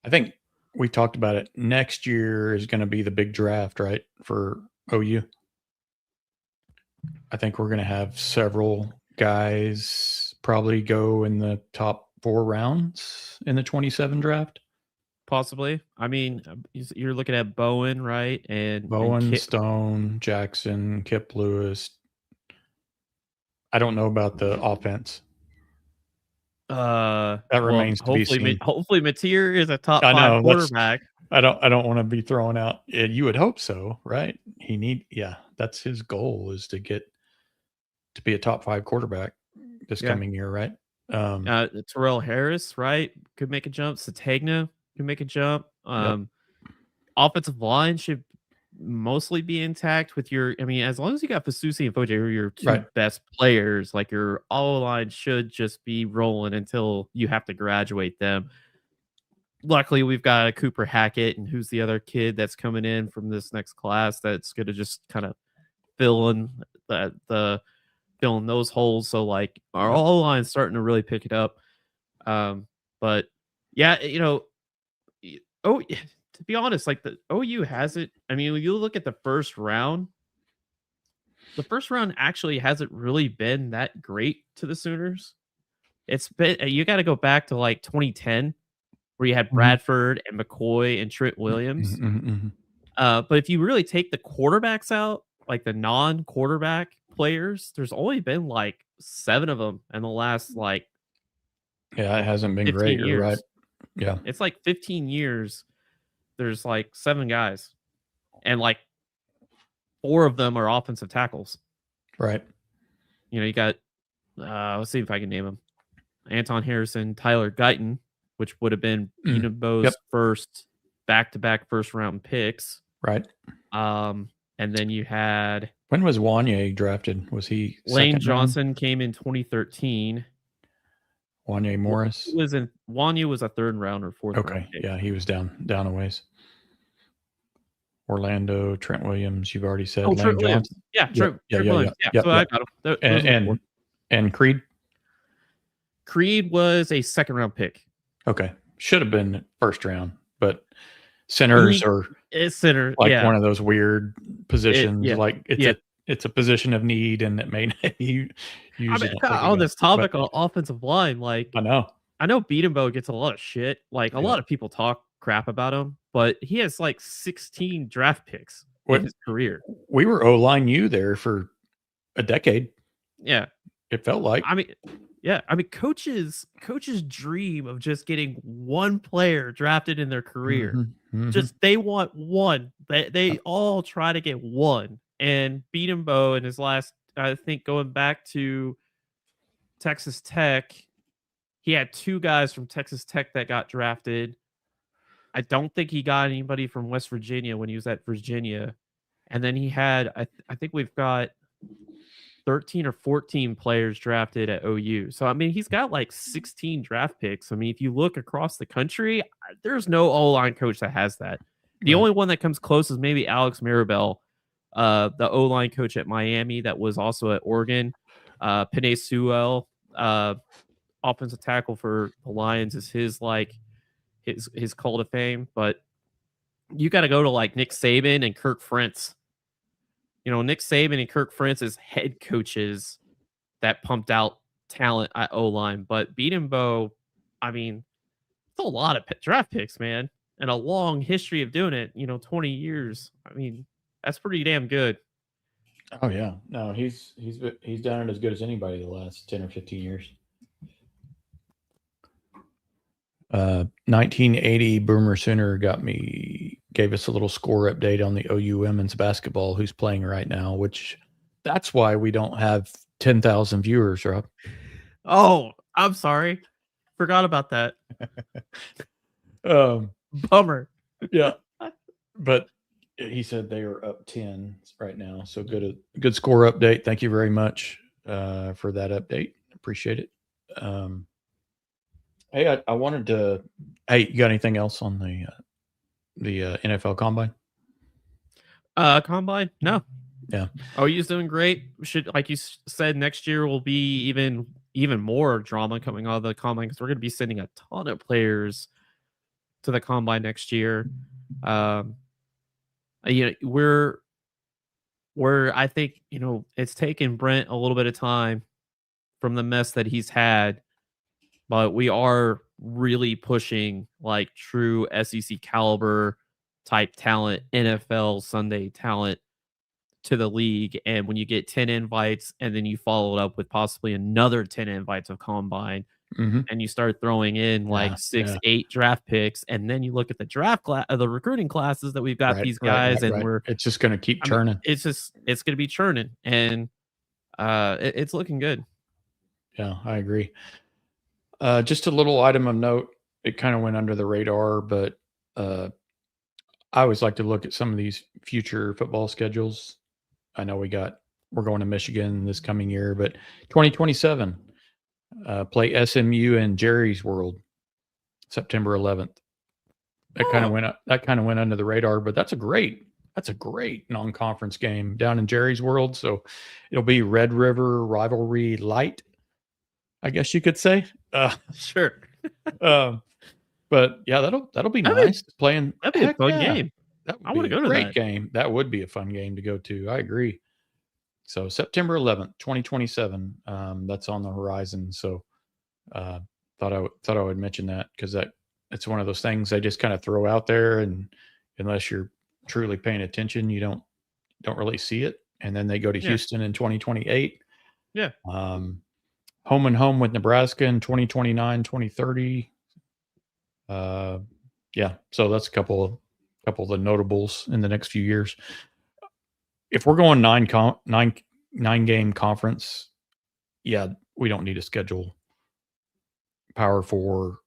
I think we talked about it. Next year is going to be the big draft, right? For OU. I think we're going to have several guys probably go in the top 4 rounds in the 27 draft. Possibly. I mean, you're looking at Bowen, right? And Bowen, Stone, Jackson, Kip Lewis. I don't know about the offense. That remains to be seen. Hopefully, Mateer is a top 5 quarterback. I don't want to be throwing out. You would hope so, right? That's his goal, is to get to be a top 5 quarterback this coming year, right? Terrell Harris, right, could make a jump. Sategna could make a jump. Offensive line should mostly be intact with as long as you got Fasusi and Foje, who are your 2 best players, like your all line should just be rolling until you have to graduate them. Luckily, we've got a Cooper Hackett, and who's the other kid that's coming in from this next class that's going to just kind of fill in filling those holes. So like our all line's starting to really pick it up. But yeah, to be honest, like the OU has it. I mean, when you look at the first round actually hasn't really been that great to the Sooners. It's been, you got to go back to like 2010 where you had Bradford and McCoy and Trent Williams. But if you really take the quarterbacks out, like the non-quarterback players, there's only been like 7 of them in the last like it hasn't been great. Years. You're right. Yeah, it's like 15 years. There's like 7 guys, and like 4 of them are offensive tackles. Right. You got let's see if I can name them: Anton Harrison, Tyler Guyton, which would have been Bo's first back-to-back first-round picks. Right. And then you had, when was Wanye drafted? Was he Lane Johnson came in 2013. Wanye Morris Wanye was a 3rd round or 4th. Okay, yeah, he was down a ways. Orlando, Trent Williams, you've already said. Trent Williams. Yeah, Trent Williams. Yeah, so I got him. And Creed. Creed was a 2nd round pick. Okay, should have been 1st round, but centers are center like one of those weird positions. It's a position of need, and it may use on this topic of offensive line. Like I know Beatenbow gets a lot of shit. Like a lot of people talk crap about him, but he has like 16 draft picks in his career. We were O-line U there for a decade. Yeah, it felt like. Coaches dream of just getting one player drafted in their career. Just they want one. They all try to get one. And Beatenbow in his last, I think, going back to Texas Tech, he had 2 guys from Texas Tech that got drafted. I don't think he got anybody from West Virginia when he was at Virginia. And then he had, I think we've got 13 or 14 players drafted at OU. So, I mean, he's got like 16 draft picks. I mean, if you look across the country, there's no O-line coach that has that. The only one that comes close is maybe Alex Mirabel, the O-line coach at Miami that was also at Oregon. Penei Sewell, offensive tackle for the Lions, is his call to fame. But you got to go to like Nick Saban and Kirk Ferentz. You know, Nick Saban and Kirk Ferentz as head coaches that pumped out talent at O-line. But Beatenbow, I mean, it's a lot of draft picks, man, and a long history of doing it, 20 years. I mean, that's pretty damn good. Oh, yeah. No, he's done it as good as anybody the last 10 or 15 years. 1980 Boomer Sooner gave us a little score update on the OU women's basketball who's playing right now, which that's why we don't have 10,000 viewers, Rob. Oh, I'm sorry. Forgot about that. Bummer. Yeah. But he said they are up 10 right now. So good score update. Thank you very much for that update. Appreciate it. Hey, I wanted to. Hey, you got anything else on the NFL Combine? Combine? No. Yeah. OU's doing great. Should, like you said, next year will be even more drama coming out of the Combine because we're going to be sending a ton of players to the Combine next year. We're I think it's taken Brent a little bit of time from the mess that he's had. But we are really pushing like true SEC caliber type talent, NFL Sunday talent to the league. And when you get 10 invites and then you follow it up with possibly another 10 invites of Combine, and you start throwing in like 8 draft picks, and then you look at the draft class, the recruiting classes that we've got these guys, and it's just going to keep churning. It's going to be churning, and it's looking good. Yeah, I agree. Just a little item of note. It kind of went under the radar, but I always like to look at some of these future football schedules. I know we're going to Michigan this coming year, but 2027, play SMU in Jerry's World, September 11th. That kind of went under the radar, but that's a great non-conference game down in Jerry's World. So it'll be Red River rivalry light, I guess you could say. Sure. But yeah, that'll be nice. That'd be a fun game. I want to go to that game. That would be a fun game to go to. I agree. So September 11th, 2027. That's on the horizon. So thought I would mention that because it's one of those things I just kind of throw out there, and unless you're truly paying attention, you don't really see it. And then they go to Houston in 2028. Yeah. Home and home with Nebraska in 2029, 2030. Yeah. So that's a couple of the notables in the next few years. If we're going 9 game conference, we don't need to schedule Power 4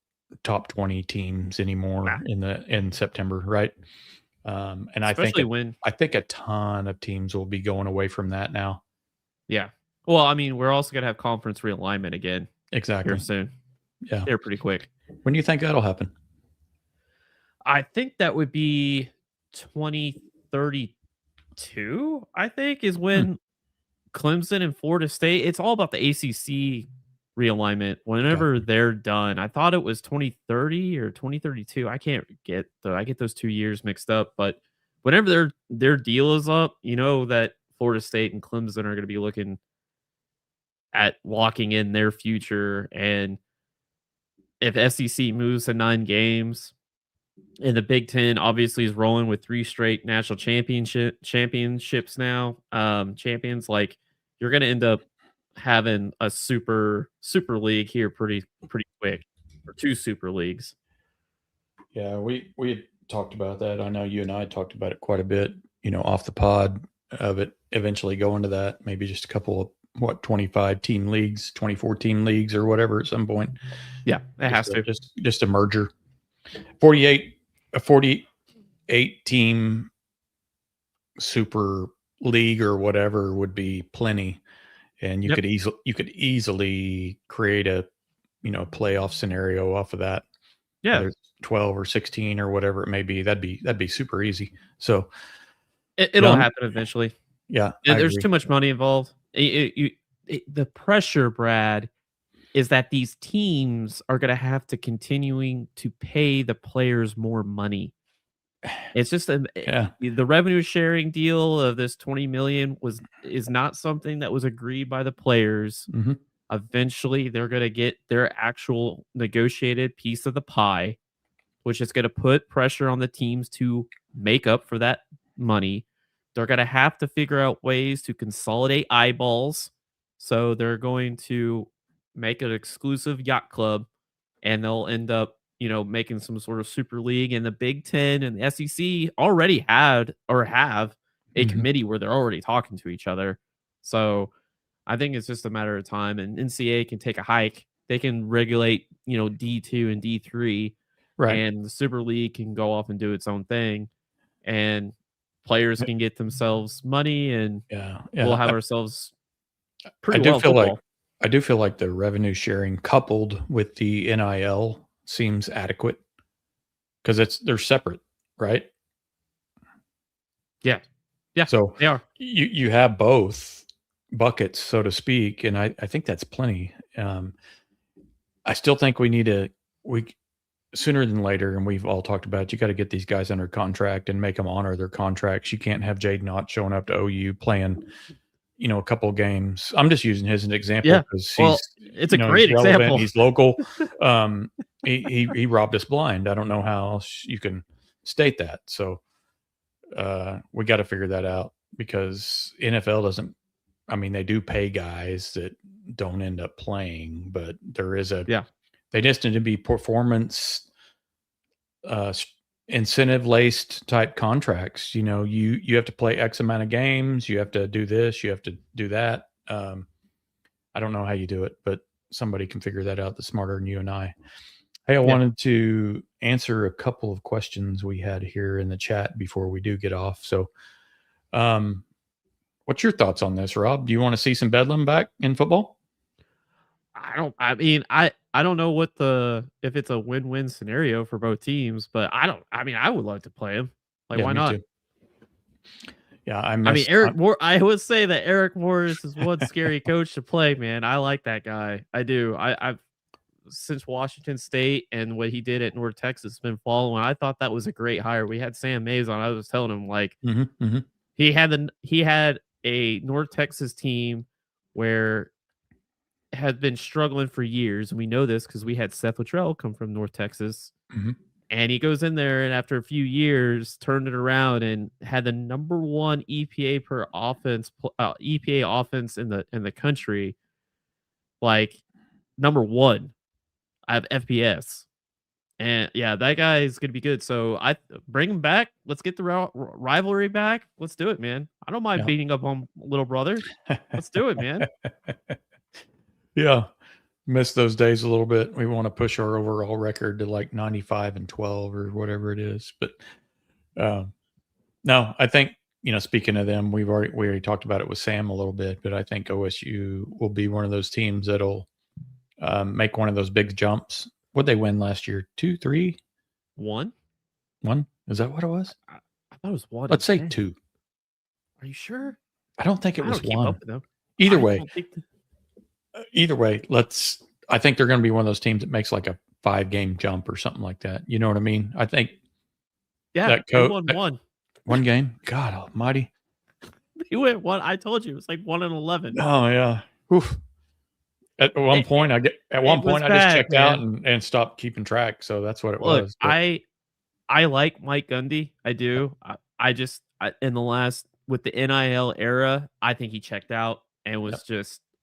top 20 teams anymore in September, right? And especially I think a ton of teams will be going away from that now. Yeah. Well, I mean, we're also going to have conference realignment again. Exactly. Here soon. Yeah. They're pretty quick. When do you think that'll happen? I think that would be 2032, I think, is when Clemson and Florida State, it's all about the ACC realignment. Whenever they're done, I thought it was 2030 or 2032. I get those 2 years mixed up, but whenever their deal is up, that Florida State and Clemson are going to be looking at locking in their future. And if SEC moves to 9 games, and the Big Ten obviously is rolling with 3 straight national championships now, champions, like you're going to end up having a super league here pretty quick, or 2 super leagues. Yeah, we had talked about that. I know you and I talked about it quite a bit, off the pod, of it eventually going to that, maybe just a couple of 25 team leagues, 24 team leagues or whatever at some point. Yeah, it has to. Just a merger. 48 a 48 team super league or whatever would be plenty, and you could easily create a playoff scenario off of that. Yeah, Whether it's 12 or 16 or whatever it may be, that'd be super easy. So it'll happen eventually. Yeah, There's too much money involved. The pressure, Brad, is that these teams are going to have to continuing to pay the players more money. It's just the revenue sharing deal of this 20 million is not something that was agreed by the players. Mm-hmm. Eventually, they're going to get their actual negotiated piece of the pie, which is going to put pressure on the teams to make up for that money. They're going to have to figure out ways to consolidate eyeballs. So they're going to make an exclusive yacht club, and they'll end up, making some sort of super league. And the Big Ten and the SEC already have a committee where they're already talking to each other. So I think it's just a matter of time, and NCAA can take a hike. They can regulate, D2 and D3, right? And the Super League can go off and do its own thing, and players can get themselves money, and we'll have ourselves pretty well football. I do feel like the revenue sharing coupled with the NIL seems adequate because they're separate, right? Yeah. So they are. You have both buckets, so to speak, and I think that's plenty. I still think we need sooner than later, and we've all talked about it, you got to get these guys under contract and make them honor their contracts. You can't have Jaden Ott showing up to OU playing, a couple of games. I'm just using his as an example because it's a great example. He's local. He robbed us blind. I don't know how else you can state that. So we got to figure that out because NFL doesn't. I mean, they do pay guys that don't end up playing, but there is they just need to be performance incentive laced type contracts. You have to play X amount of games. You have to do this. You have to do that. I don't know how you do it, but somebody can figure that out that's smarter than you and I. Hey, I wanted to answer a couple of questions we had here in the chat before we do get off. So, what's your thoughts on this, Rob? Do you want to see some Bedlam back in football? I don't know if it's a win-win scenario for both teams, but I would love to play him. Why not? Too. Yeah, Eric Moore. I would say that Eric Morris is one scary coach to play, man. I like that guy. I do. I've since Washington State and what he did at North Texas been following. I thought that was a great hire. We had Sam Mays on. I was telling him he had a North Texas team where had been struggling for years, and we know this because we had Seth Trell come from North Texas, and he goes in there and after a few years turned it around and had the number one EPA per offense EPA offense in the country, number one. I have FPS, and that guy is gonna be good. So I bring him back. Let's get the rivalry back. Let's do it, man. I don't mind beating up on little brother. Let's do it, man. Yeah, miss those days a little bit. We want to push our overall record to 95-12 or whatever it is. But no, I think speaking of them, we already talked about it with Sam a little bit. But I think OSU will be one of those teams that'll make one of those big jumps. What'd they win last year? 2, 3, 1? Is that what it was? I thought it was 1. Let's say 2. Are you sure? I don't think it was 1. Either way, I think they're going to be one of those teams that makes a 5-game jump or something like that. You know what I mean? I think. Yeah, that won 1 game. God Almighty! He went 1. I told you it was 1-11. Oh yeah. Oof. At one point, I just checked out and stopped keeping track. So that's what it was. But I like Mike Gundy. I do. I just in the last with the NIL era, I think he checked out and was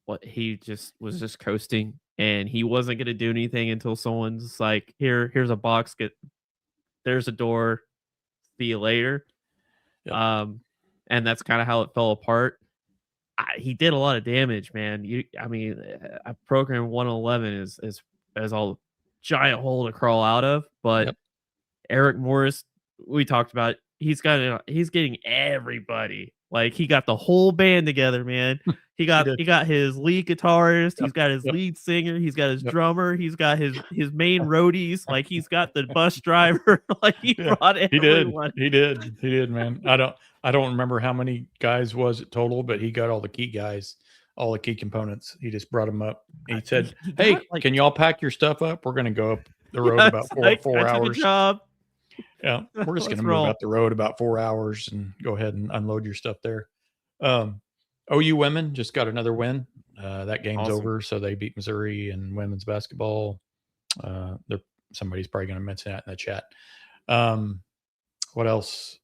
was just coasting, and he wasn't going to do anything until someone's like, here's a box, there's a door, see you later. Yep. And that's kind of how it fell apart. He did a lot of damage, man. A program 111 is a giant hole to crawl out of, but Eric Morris, we talked about. He's getting everybody. Like he got the whole band together, man. He got his lead guitarist, he's got his lead singer, he's got his drummer, he's got his main roadies, like he's got the bus driver, like he brought everyone. He did, man. I don't remember how many guys was it total, but he got all the key guys, all the key components. He just brought them up. He said, "Hey, can y'all pack your stuff up? We're gonna go up the road about four hours." Job. Yeah, we're just gonna move up the road about 4 hours and go ahead and unload your stuff there. OU women just got another win. That game's over, so they beat Missouri in women's basketball. Somebody's probably going to mention that in the chat. What else?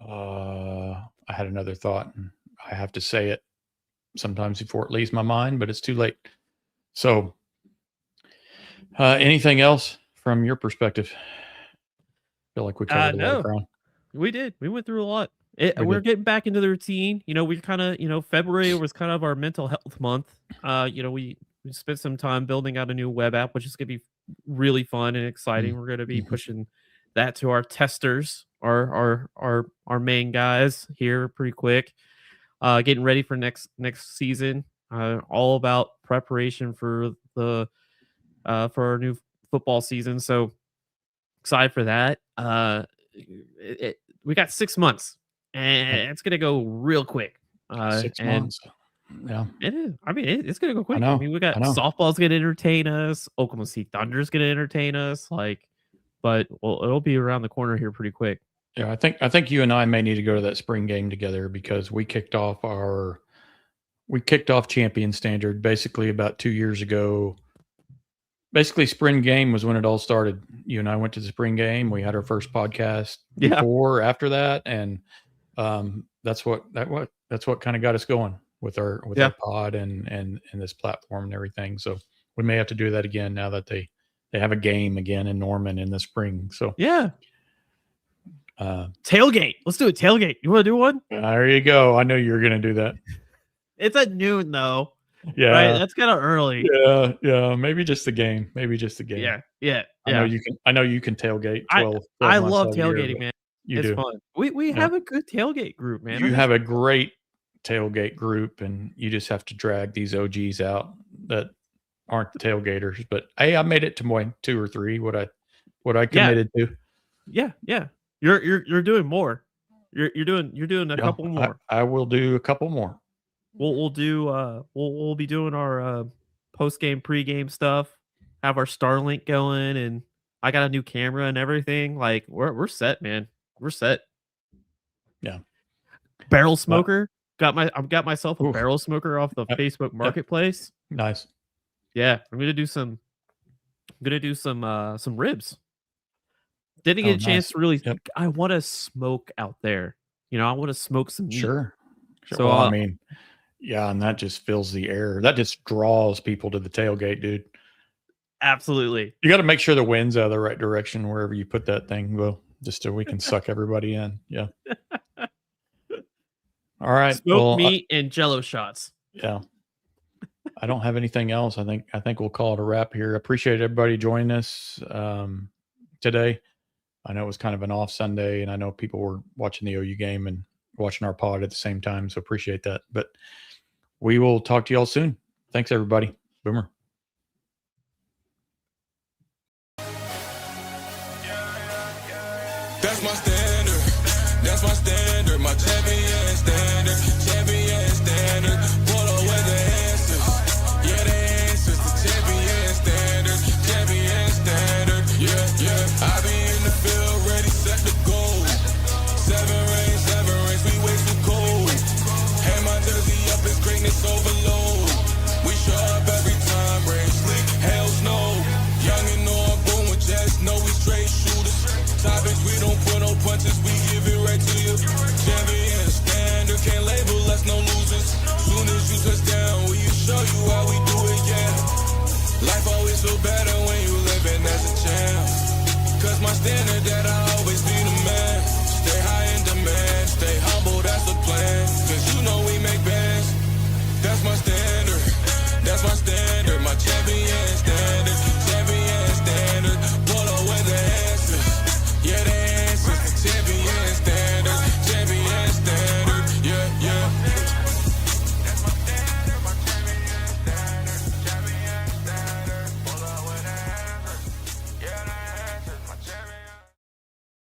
I had another thought, and I have to say it sometimes before it leaves my mind, but it's too late. So, anything else from your perspective? I feel like we covered a lot of ground. We did. We went through a lot. We're getting back into the routine. We kind of, February was kind of our mental health month. We spent some time building out a new web app, which is going to be really fun and exciting. We're going to be pushing that to our testers, our main guys here pretty quick. Getting ready for next season. All about preparation for our new football season. So excited for that. We got 6 months. And it's gonna go real quick. 6 months. Yeah, it is. I mean, it's gonna go quick. I mean, we got softball's gonna entertain us. Oklahoma City Thunder's gonna entertain us. But it'll be around the corner here pretty quick. Yeah, I think you and I may need to go to that spring game together because we kicked off Champion Standard basically about 2 years ago. Basically, spring game was when it all started. You and I went to the spring game. We had our first podcast before, after that, and that's what kind of got us going with our pod and this platform and everything. So we may have to do that again now that they have a game again in Norman in the spring. So tailgate. Let's do a tailgate. You want to do one? There you go. I know you're going to do that. It's at noon though. Yeah, right. That's kind of early. Yeah. Maybe just the game. Yeah. I know you can tailgate. 12 I love tailgating, year, man. It's fun. We have a good tailgate group, man. You have a great tailgate group, and you just have to drag these OGs out that aren't the tailgaters. But hey, I made it to my 2 or 3. What I committed to. Yeah. You're doing more. You're doing a couple more. I will do a couple more. We'll be doing our post game, pre game stuff. Have our Starlink going, and I got a new camera and everything. Like we're set, man. We're set. Yeah. Barrel smoker. I've got myself a barrel smoker off the Facebook Marketplace. Nice. Yeah, I'm gonna do some ribs. Didn't get a chance to really. I want to smoke out there. I want to smoke some meat. Sure. So well, I mean. Yeah, and that just fills the air. That just draws people to the tailgate, dude. Absolutely. You got to make sure the wind's out of the right direction wherever you put that thing, Will, just so we can suck everybody in. Yeah. All right. Smoked meat and Jello shots. Yeah. I don't have anything else. I think we'll call it a wrap here. Appreciate everybody joining us today. I know it was kind of an off Sunday, and I know people were watching the OU game and watching our pod at the same time, so appreciate that. But we will talk to y'all soon. Thanks, everybody. Boomer. That's my standard. My champion.